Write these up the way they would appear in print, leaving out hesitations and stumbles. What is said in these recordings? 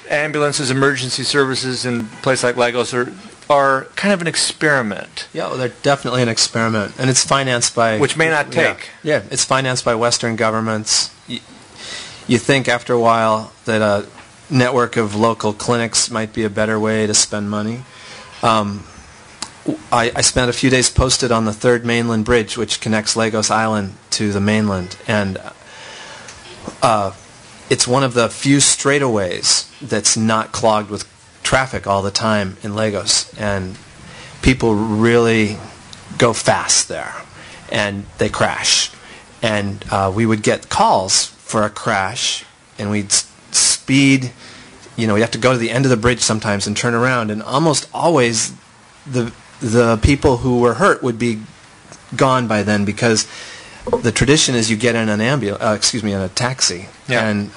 ambulances, emergency services in a place like Lagos are kind of an experiment. Yeah, well, they're definitely an experiment, and it's financed by... Which may not take. Yeah, it's financed by Western governments. You think after a while that a network of local clinics might be a better way to spend money. I spent a few days posted on the 3rd mainland bridge, which connects Lagos Island to the mainland, and it's one of the few straightaways that's not clogged with traffic all the time in Lagos, and people really go fast there, and they crash. And we would get calls for a crash, and we'd speed. You know, we have to go to the end of the bridge sometimes and turn around, and almost always the people who were hurt would be gone by then, because the tradition is you get in an in a taxi, and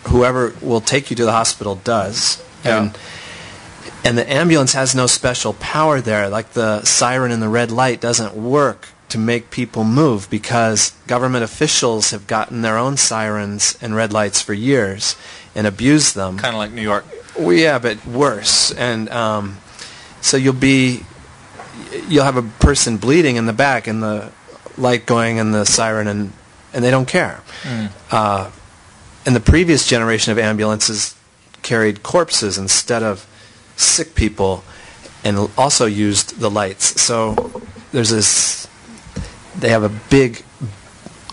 whoever will take you to the hospital does. And the ambulance has no special power there. Like the siren and the red light doesn't work to make people move, because government officials have gotten their own sirens and red lights for years and abused them. Kind of like New York. Well, yeah, but worse. And so you'll have a person bleeding in the back and the light going and the siren, and they don't care. And the previous generation of ambulances carried corpses instead of sick people, and also used the lights. So there's this, they have a big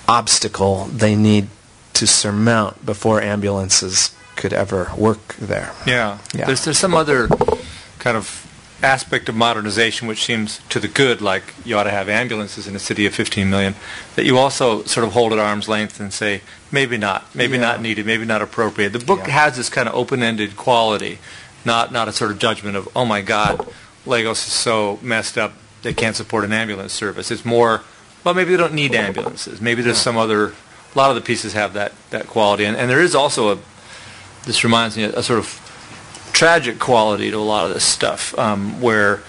obstacle they need to surmount before ambulances could ever work there. Yeah. There's some other kind of aspect of modernization which seems to the good, like you ought to have ambulances in a city of 15 million, that you also sort of hold at arm's length and say, maybe not needed, maybe not appropriate. The book has this kind of open-ended quality, not a sort of judgment of, oh my God, Lagos is so messed up they can't support an ambulance service. It's more, well, maybe they don't need ambulances. Maybe there's some other, a lot of the pieces have that quality. And there is also this reminds me, a sort of tragic quality to a lot of this stuff, where,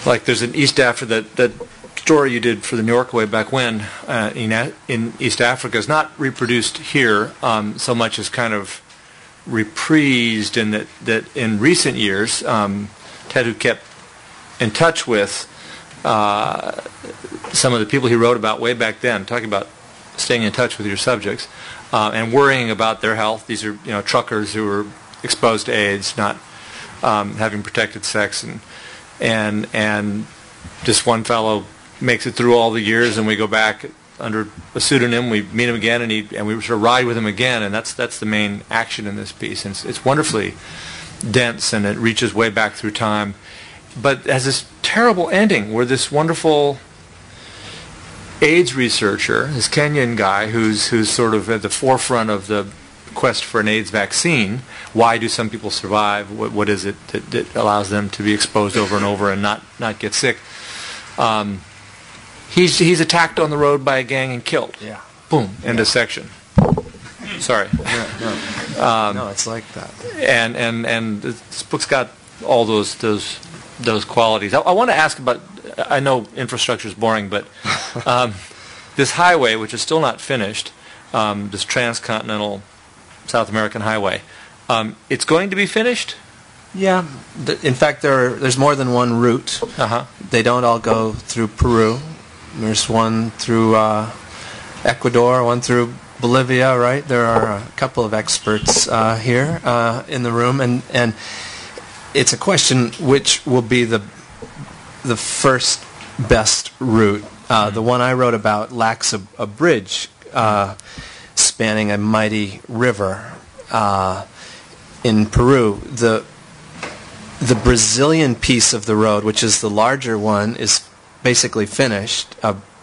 like, there's an East Africa, that story you did for the New York way back when, in East Africa is not reproduced here so much as kind of reprised, in that in recent years, Ted, who kept in touch with some of the people he wrote about way back then, talking about staying in touch with your subjects and worrying about their health. These are truckers who were exposed to AIDS, not having protected sex, and this one fellow makes it through all the years, and we go back under a pseudonym, we meet him again, and we sort of ride with him again, and that's the main action in this piece. And it's wonderfully dense, and it reaches way back through time, but it has this terrible ending where this wonderful AIDS researcher, this Kenyan guy who's sort of at the forefront of the quest for an AIDS vaccine. Why do some people survive? What is it that allows them to be exposed over and over and not get sick? He's attacked on the road by a gang and killed. Yeah. Boom. End of section. Sorry. No, it's like that. And this book's got all those qualities. I want to ask about. I know infrastructure is boring, but this highway, which is still not finished, this transcontinental South American highway, it's going to be finished? Yeah. In fact, there's more than one route. They don't all go through Peru. There's one through Ecuador, one through Bolivia, right? There are a couple of experts here in the room, and it's a question which will be the first best route. The one I wrote about lacks a bridge spanning a mighty river in Peru. The Brazilian piece of the road, which is the larger one, is basically finished.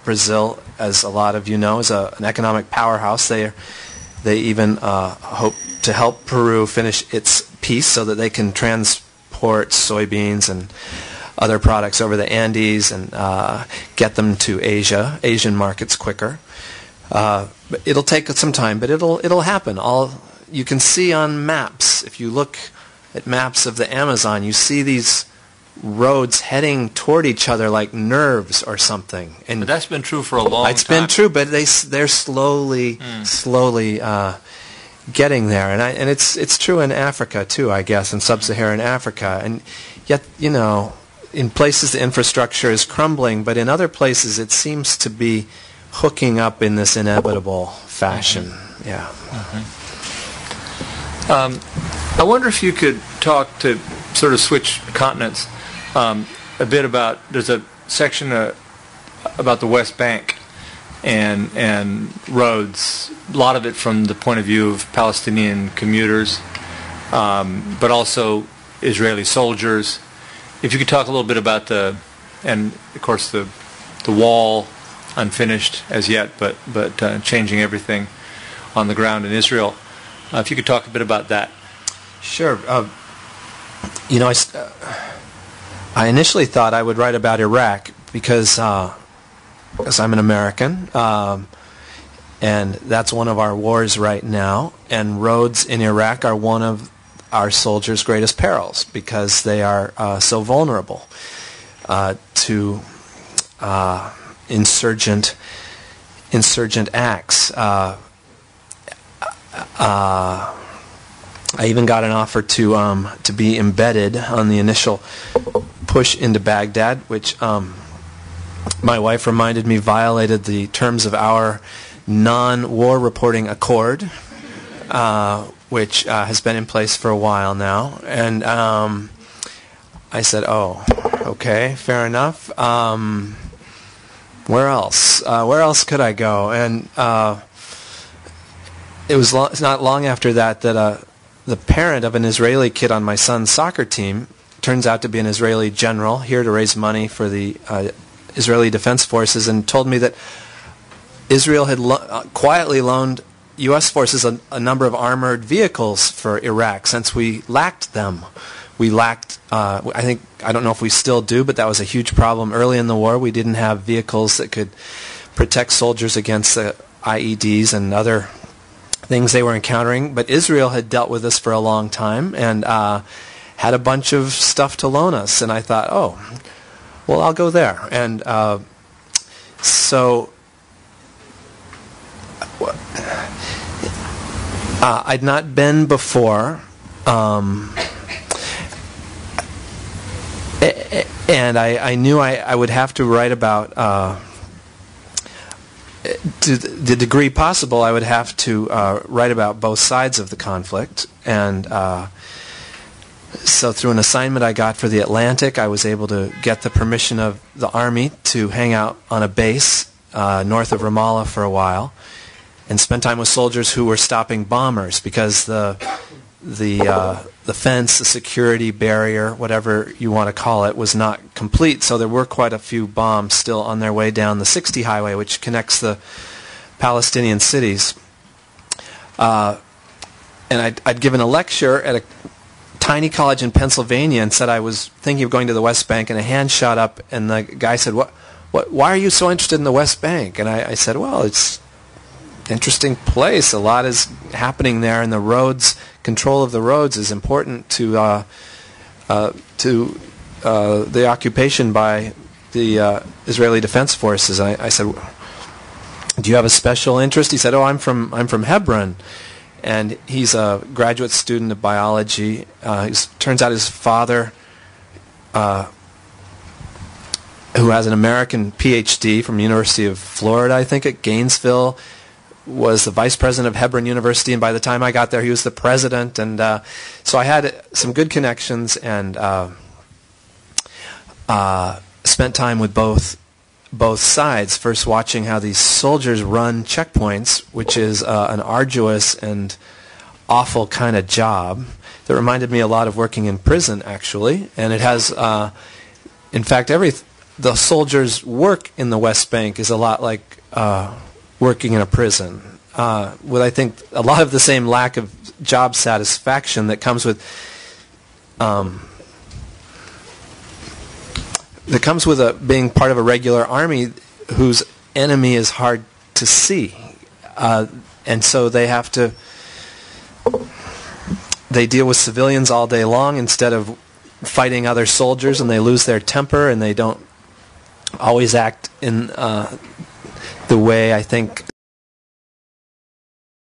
Brazil, as a lot of you know, is an economic powerhouse. They even hope to help Peru finish its piece so that they can transport soybeans and other products over the Andes and get them to Asian markets quicker. But it'll take some time, but it'll happen. You can see on maps, if you look at maps of the Amazon, you see these roads heading toward each other like nerves or something. And but that's been true for a long time. It's been true, but they're slowly getting there. And it's true in Africa too, I guess, in sub-Saharan Africa. And yet, you know, in places the infrastructure is crumbling, but in other places it seems to be hooking up in this inevitable fashion. Mm-hmm. Yeah. Mm-hmm. I wonder if you could talk, to sort of switch continents, a bit about, there's a section about the West Bank and roads, a lot of it from the point of view of Palestinian commuters, but also Israeli soldiers. If you could talk a little bit about and of course the wall, unfinished as yet, but changing everything on the ground in Israel. If you could talk a bit about that. Sure. You know, I initially thought I would write about Iraq because I'm an American, and that's one of our wars right now. And roads in Iraq are one of our soldiers' greatest perils because they are so vulnerable to insurgent acts. I even got an offer to be embedded on the initial push into Baghdad, which my wife reminded me violated the terms of our non-war reporting accord, which has been in place for a while now. And I said, "Oh, okay, fair enough. Where else? Where else could I go?" And it was not long after that the parent of an Israeli kid on my son's soccer team turns out to be an Israeli general here to raise money for the Israeli Defense Forces, and told me that Israel had quietly loaned U.S. forces a number of armored vehicles for Iraq since we lacked them. We lacked, I don't know if we still do, but that was a huge problem early in the war. We didn't have vehicles that could protect soldiers against the IEDs and other things they were encountering. But Israel had dealt with this for a long time and had a bunch of stuff to loan us. And I thought, oh, well, I'll go there. And so I'd not been before. And I knew I would have to write about, to the degree possible, I would have to write about both sides of the conflict. And so through an assignment I got for the Atlantic, I was able to get the permission of the Army to hang out on a base north of Ramallah for a while and spend time with soldiers who were stopping bombers, because the fence, the security barrier, whatever you want to call it, was not complete. So there were quite a few bombs still on their way down the 60 highway, which connects the Palestinian cities. And I'd given a lecture at a tiny college in Pennsylvania and said I was thinking of going to the West Bank, and a hand shot up, and the guy said, why are you so interested in the West Bank? And I said, well, it's an interesting place. A lot is happening there, and the roads, control of the roads is important to the occupation by the Israeli Defense Forces. And I said, do you have a special interest? He said, oh, I'm from Hebron. And he's a graduate student of biology. Turns out his father, who has an American PhD from the University of Florida, I think, at Gainesville, was the vice president of Hebron University, and by the time I got there, he was the president. And so I had some good connections, and spent time with both sides, first watching how these soldiers run checkpoints, which is an arduous and awful kind of job that reminded me a lot of working in prison, actually. And it has, in fact, the soldiers' work in the West Bank is a lot like working in a prison, with, I think, a lot of the same lack of job satisfaction that comes with being part of a regular army whose enemy is hard to see, and so they deal with civilians all day long instead of fighting other soldiers, and they lose their temper, and they don't always act in the way I think